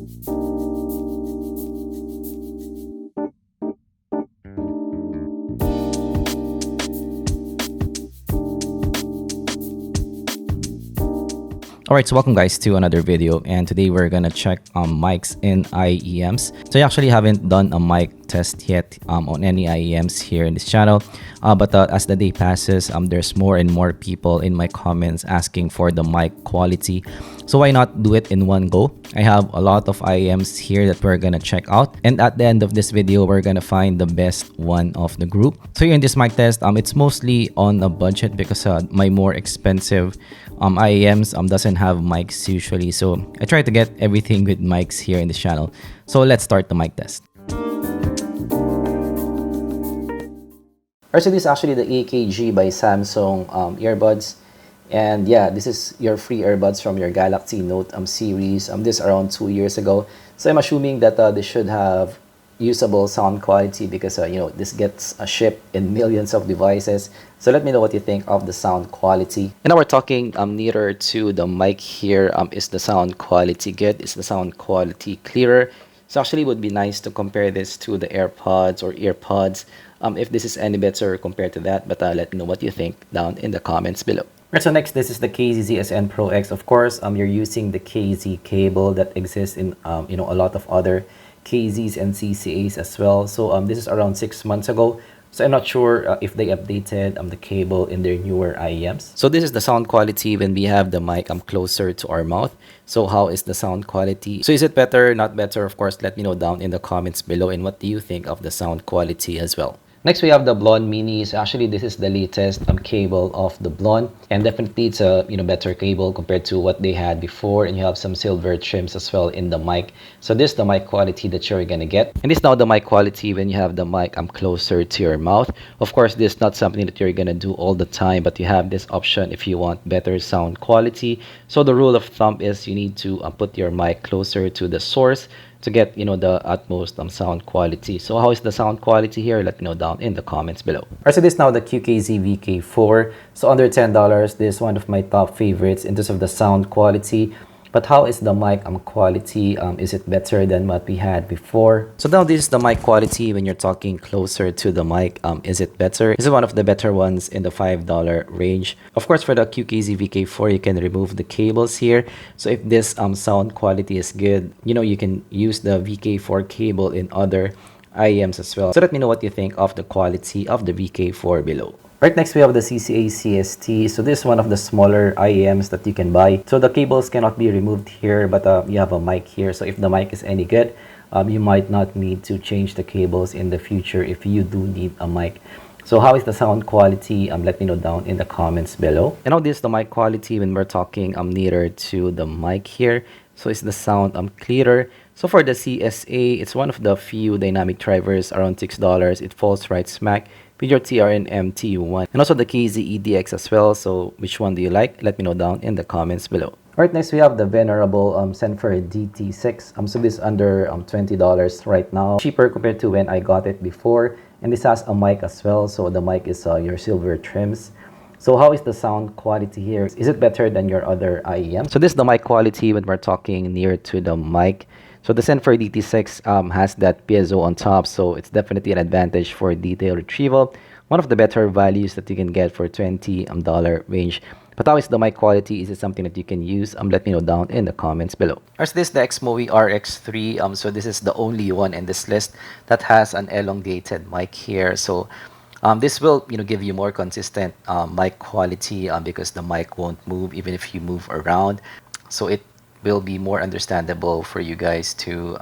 Alright, so welcome guys to another video, and today we're gonna check mics in IEMs. So I actually haven't done a mic test yet on any IEMs here in this channel, but as the day passes, there's more and more people in my comments asking for the mic quality. So why not do it in one go? I have a lot of IEMs here that we're gonna check out, and at the end of this video, we're gonna find the best one of the group. So here in this mic test, it's mostly on a budget because my more expensive IEMs doesn't have mics usually, so I try to get everything with mics here in this channel. So let's start the mic test. Alright, so this is actually the AKG by Samsung earbuds, and yeah, this is your free earbuds from your Galaxy Note series. This around 2 years ago, so I'm assuming that they should have usable sound quality because you know, this gets shipped in millions of devices. So let me know what you think of the sound quality. And now we're talking nearer to the mic here. Is the sound quality good? Is the sound quality clearer? So actually it would be nice to compare this to the AirPods or EarPods, if this is any better compared to that. But let me know what you think down in the comments below. Right, so next, this is the KZ-ZSN Pro X. Of course, you're using the KZ cable that exists in you know, a lot of other KZs and CCAs as well. So this is around 6 months ago. So I'm not sure if they updated the cable in their newer IEMs. So this is the sound quality when we have the mic closer to our mouth. So how is the sound quality? So is it better, not better? Of course, let me know down in the comments below, and what do you think of the sound quality as well. Next, we have the Blonde Mini. So actually, this is the latest cable of the Blonde, and definitely it's a better cable compared to what they had before. And you have some silver trims as well in the mic. So this is the mic quality that you're gonna get, and this is now the mic quality when you have the mic closer to your mouth. Of course, this is not something that you're gonna do all the time, but you have this option if you want better sound quality. So the rule of thumb is you need to put your mic closer to the source to get the utmost sound quality. So how is the sound quality here? Let me know down in the comments below. Alright, so this is now the QKZ VK4. So under $10, this is one of my top favorites in terms of the sound quality. But how is the mic quality? Is it better than what we had before? So now this is the mic quality when you're talking closer to the mic. Is it better? This is one of the better ones in the $5 range. Of course, for the QKZ VK4, you can remove the cables here. So if this sound quality is good, you can use the VK4 cable in other IEMs as well. So let me know what you think of the quality of the VK4 below. Right, next we have the CCA CST. So this is one of the smaller IEMs that you can buy. So the cables cannot be removed here, but you have a mic here. So if the mic is any good, you might not need to change the cables in the future if you do need a mic. So how is the sound quality? Let me know down in the comments below. And now this is the mic quality when we're talking nearer to the mic here. So is the sound clearer? So for the CSA, it's one of the few dynamic drivers, around $6. It falls right smack with your TRN MT1, and also the KZ EDX as well. So which one do you like? Let me know down in the comments below. Alright, next we have the venerable Zenfire DT6. So this is under $20 right now, cheaper compared to when I got it before. And this has a mic as well. So the mic is your silver trims. So how is the sound quality here? Is it better than your other IEM? So this is the mic quality when we're talking near to the mic. So the Zenfire DT6 has that piezo on top, so it's definitely an advantage for detail retrieval. One of the better values that you can get for $20 range. But how is the mic quality? Is it something that you can use? Let me know down in the comments below. Alright, so this is the Xmoe RX3. So this is the only one in this list that has an elongated mic here. So this will give you more consistent mic quality because the mic won't move even if you move around. So it will be more understandable for you guys to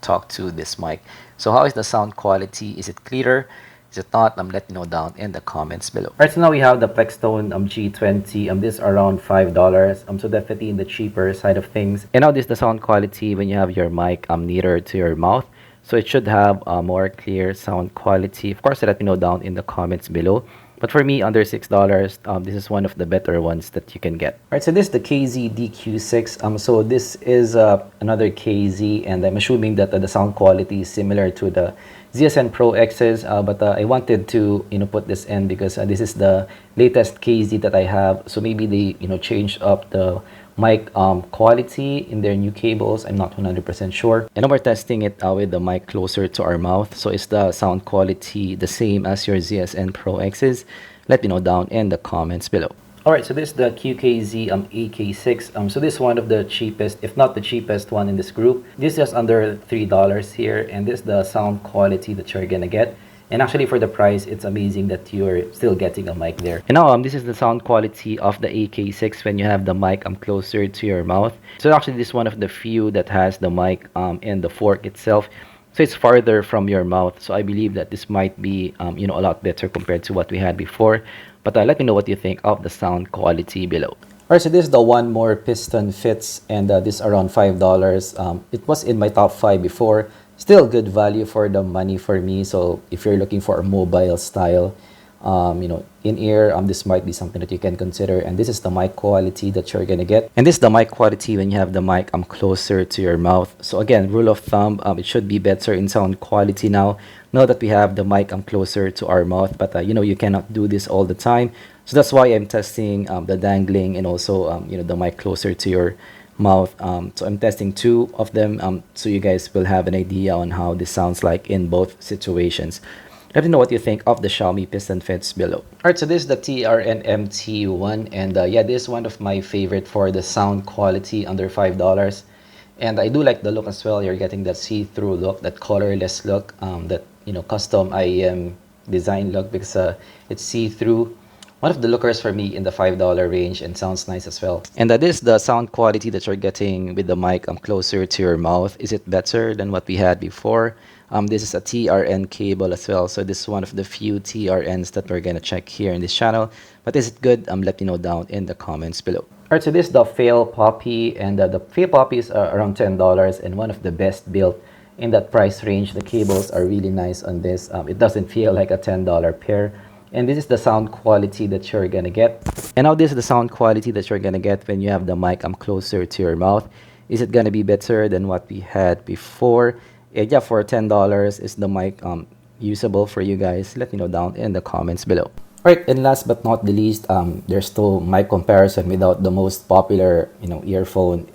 talk to this mic. So how is the sound quality? Is it clearer? Is it not? Let me know down in the comments below. Alright, so now we have the Plextone G20. This is around $5. So definitely in the cheaper side of things. And now this is the sound quality when you have your mic nearer to your mouth. So it should have a more clear sound quality. Of course, let me know down in the comments below. But for me, under $6, this is one of the better ones that you can get. Alright, so this is the KZ DQ6. So this is another KZ, and I'm assuming that the sound quality is similar to the ZSN Pro X's. But I wanted to put this in because this is the latest KZ that I have. So maybe they changed up the mic quality in their new cables. I'm not 100% sure. And now we're testing it with the mic closer to our mouth. So is the sound quality the same as your ZSN Pro X's? Let me know down in the comments below. Alright, so this is the QKZ AK6. So this is one of the cheapest, if not the cheapest one in this group. This is just under $3 here, and this is the sound quality that you're gonna get. And actually for the price, it's amazing that you're still getting a mic there. And now this is the sound quality of the AK6 when you have the mic closer to your mouth. So actually this is one of the few that has the mic and the fork itself. So it's farther from your mouth. So I believe that this might be you know, a lot better compared to what we had before. But let me know what you think of the sound quality below. Alright, so this is the one more piston fits, and this is around $5. It was in my top 5 before. Still good value for the money for me. So if you're looking for a mobile style, you know, in-ear, this might be something that you can consider. And this is the mic quality that you're gonna get. And this is the mic quality when you have the mic closer to your mouth. So again, rule of thumb, it should be better in sound quality now that we have the mic closer to our mouth. But you know, you cannot do this all the time. So that's why I'm testing the dangling and also you know, the mic closer to your mouth. So I'm testing 2 of them so you guys will have an idea on how this sounds like in both situations. Let me know what you think of the Xiaomi piston fits below. Alright, so this is the TRN MT1, and yeah, this is one of my favorite for the sound quality under $5. And I do like the look as well. You're getting that see-through look, that colorless look, that, you know, custom IEM design look, because it's see-through. One of the lookers for me in the $5 range, and sounds nice as well. And that is the sound quality that you're getting with the mic closer to your mouth. Is it better than what we had before? This is a TRN cable as well. So this is one of the few TRNs that we're gonna check here in this channel. But is it good? Let me know down in the comments below. Alright, so this is the Fail Poppy, and the Fail Poppy is around $10 and one of the best built in that price range. The cables are really nice on this. It doesn't feel like a $10 pair. And this is the sound quality that you're gonna get. And now this is the sound quality that you're gonna get when you have the mic closer to your mouth. Is it gonna be better than what we had before? Yeah, for $10, is the mic usable for you guys? Let me know down in the comments below. Alright, and last but not the least, there's still mic comparison without the most popular, you know, earphone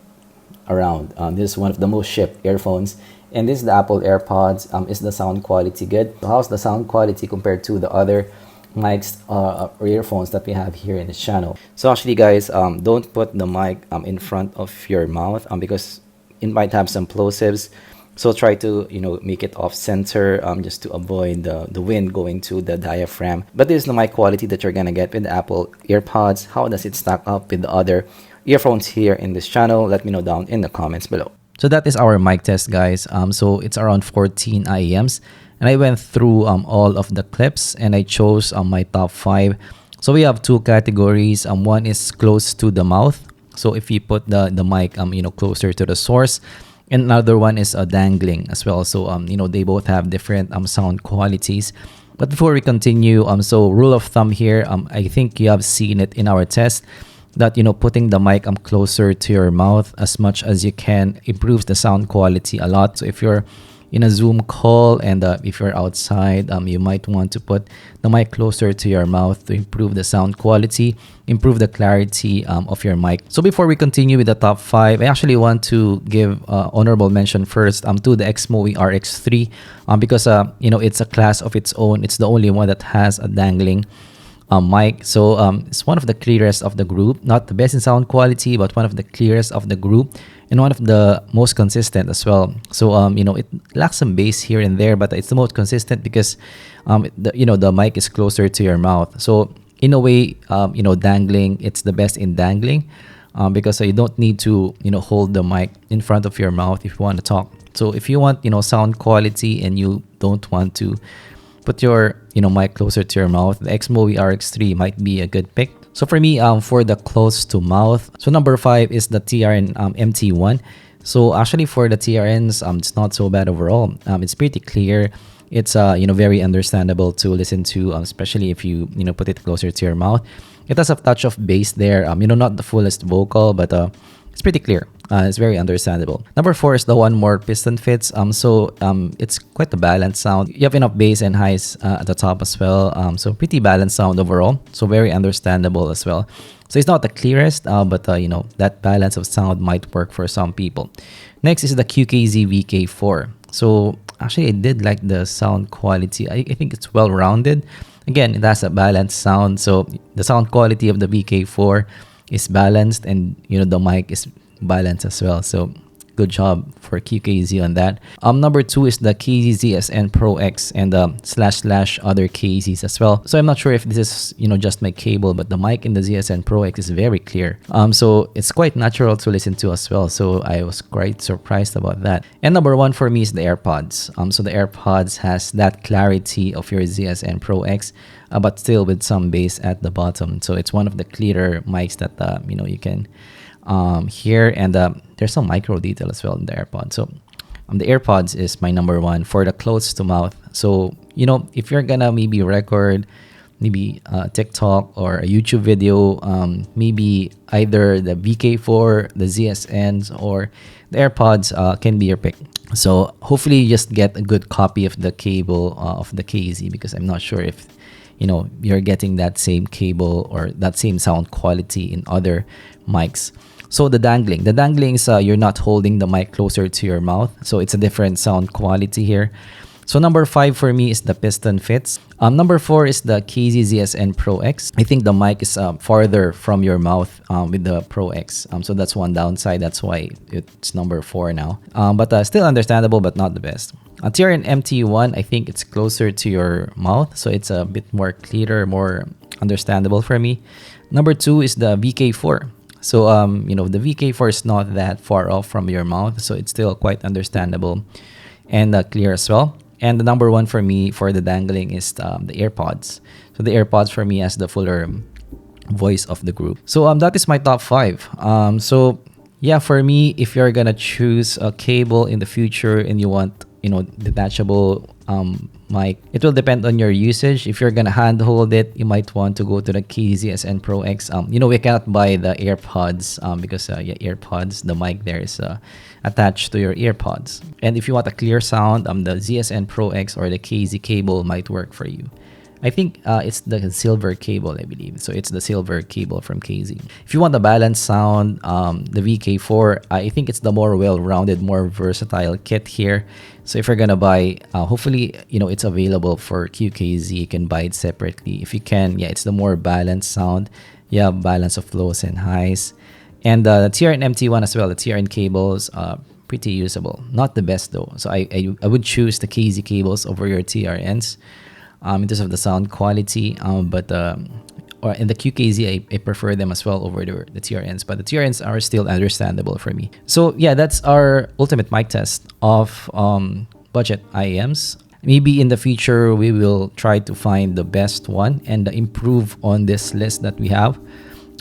around. This is one of the most shipped earphones. And this is the Apple AirPods. Is the sound quality good? So how's the sound quality compared to the other mics or earphones that we have here in this channel? So actually guys, don't put the mic in front of your mouth because it might have some plosives. So try to, you know, make it off center just to avoid the wind going to the diaphragm. But this is the mic quality that you're gonna get with the Apple AirPods. How does it stack up with the other earphones here in this channel? Let me know down in the comments below. So that is our mic test, guys. So it's around 14 IEMs. And I went through all of the clips and I chose my top 5. So we have 2 categories. One is close to the mouth. So if you put the mic you know, closer to the source. And another one is dangling as well. So you know, they both have different sound qualities. But before we continue, so rule of thumb here, I think you have seen it in our test that, you know, putting the mic closer to your mouth as much as you can improves the sound quality a lot. So if you're in a Zoom call and if you're outside, you might want to put the mic closer to your mouth to improve the sound quality, improve the clarity of your mic. So before we continue with the top 5, I actually want to give honorable mention first to the Xmowi RX3 because you know, it's a class of its own. It's the only one that has a dangling mic. So it's one of the clearest of the group, not the best in sound quality, but one of the clearest of the group and one of the most consistent as well. So you know, it lacks some bass here and there, but it's the most consistent because you know, the mic is closer to your mouth. So in a way, you know, dangling, it's the best in dangling because you don't need to, you know, hold the mic in front of your mouth if you want to talk. So if you want, you know, sound quality and you don't want to put your, you know, mic closer to your mouth, the Xmowi RX3 might be a good pick. So for me, for the close to mouth, so number 5 is the TRN MT1. So actually for the TRNs, it's not so bad overall. It's pretty clear. It's you know, very understandable to listen to, especially if you, you know, put it closer to your mouth. It has a touch of bass there. You know, not the fullest vocal, but it's pretty clear. It's very understandable. Number 4 is the one more piston fits. So it's quite a balanced sound. You have enough bass and highs at the top as well. So pretty balanced sound overall. So very understandable as well. So it's not the clearest, but you know, that balance of sound might work for some people. Next is the QKZ VK4. So actually, I did like the sound quality. I think it's well rounded. Again, it has a balanced sound. So the sound quality of the VK4 is balanced, and you know, the mic is balanced as well. So good job for QKZ on that. Number two is the KZ-ZSN Pro X and / other KZs as well. So I'm not sure if this is, you know, just my cable, but the mic in the ZSN Pro X is very clear. So it's quite natural to listen to as well. So I was quite surprised about that. And number one for me is the AirPods. So the AirPods has that clarity of your ZSN Pro X, but still with some bass at the bottom. So it's one of the clearer mics that you know, you can hear, and there's some micro detail as well in the AirPods. So the AirPods is my number one for the close to mouth. So you know, if you're gonna maybe record maybe TikTok or a YouTube video, maybe either the VK4, the ZSNs, or the AirPods can be your pick. So hopefully you just get a good copy of the cable of the KZ, because I'm not sure if, you know, you're getting that same cable or that same sound quality in other mics. So the dangling is you're not holding the mic closer to your mouth, so it's a different sound quality here. So number 5 for me is the piston fits. Number 4 is the KZ-ZSN Pro X. I think the mic is farther from your mouth with the Pro X. So that's one downside. That's why it's number 4 now. But still understandable, but not the best. TRN MT1, I think it's closer to your mouth, so it's a bit more clearer, more understandable for me. Number 2 is the VK4. So you know, the VK4 is not that far off from your mouth, so it's still quite understandable and clear as well. And the number 1 for me for the dangling is the AirPods. So the AirPods for me has the fuller voice of the group. So that is my top 5. So yeah, for me, if you're gonna choose a cable in the future and you want, you know, detachable mic, it will depend on your usage. If you're gonna handhold it, you might want to go to the KZ-ZSN Pro X. You know, we cannot buy the AirPods because yeah, AirPods, the mic there is attached to your earpods. And if you want a clear sound, the ZSN Pro X or the KZ cable might work for you. I think it's the silver cable, I believe. So it's the silver cable from KZ. If you want a balanced sound, the VK4, I think it's the more well-rounded, more versatile kit here. So if you're gonna buy, hopefully, you know, it's available for QKZ. You can buy it separately. If you can, yeah, it's the more balanced sound. Yeah, balance of lows and highs. And the TRN MT1 as well, the TRN cables, pretty usable. Not the best though. So I would choose the KZ cables over your TRNs. In terms of the sound quality, but or in the QKZ, I prefer them as well over the TRNs, but the TRNs are still understandable for me. So yeah, that's our ultimate mic test of budget IEMs. Maybe in the future, we will try to find the best one and improve on this list that we have.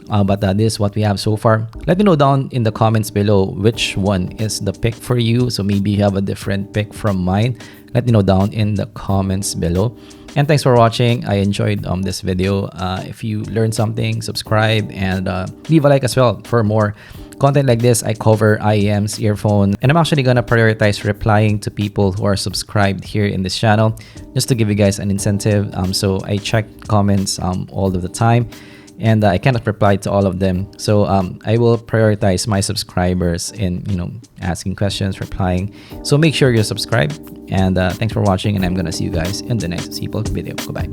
But this is what we have so far. Let me know down in the comments below which one is the pick for you. So maybe you have a different pick from mine. Let me know down in the comments below. And thanks for watching. I enjoyed this video. If you learned something, subscribe and leave a like as well for more content like this. I cover IEMs, earphones, and I'm actually gonna prioritize replying to people who are subscribed here in this channel, just to give you guys an incentive. So I check comments all of the time, and I cannot reply to all of them. So I will prioritize my subscribers in, you know, asking questions, replying. So make sure you're subscribed. And thanks for watching, and I'm gonna see you guys in the next zpolt video. Goodbye.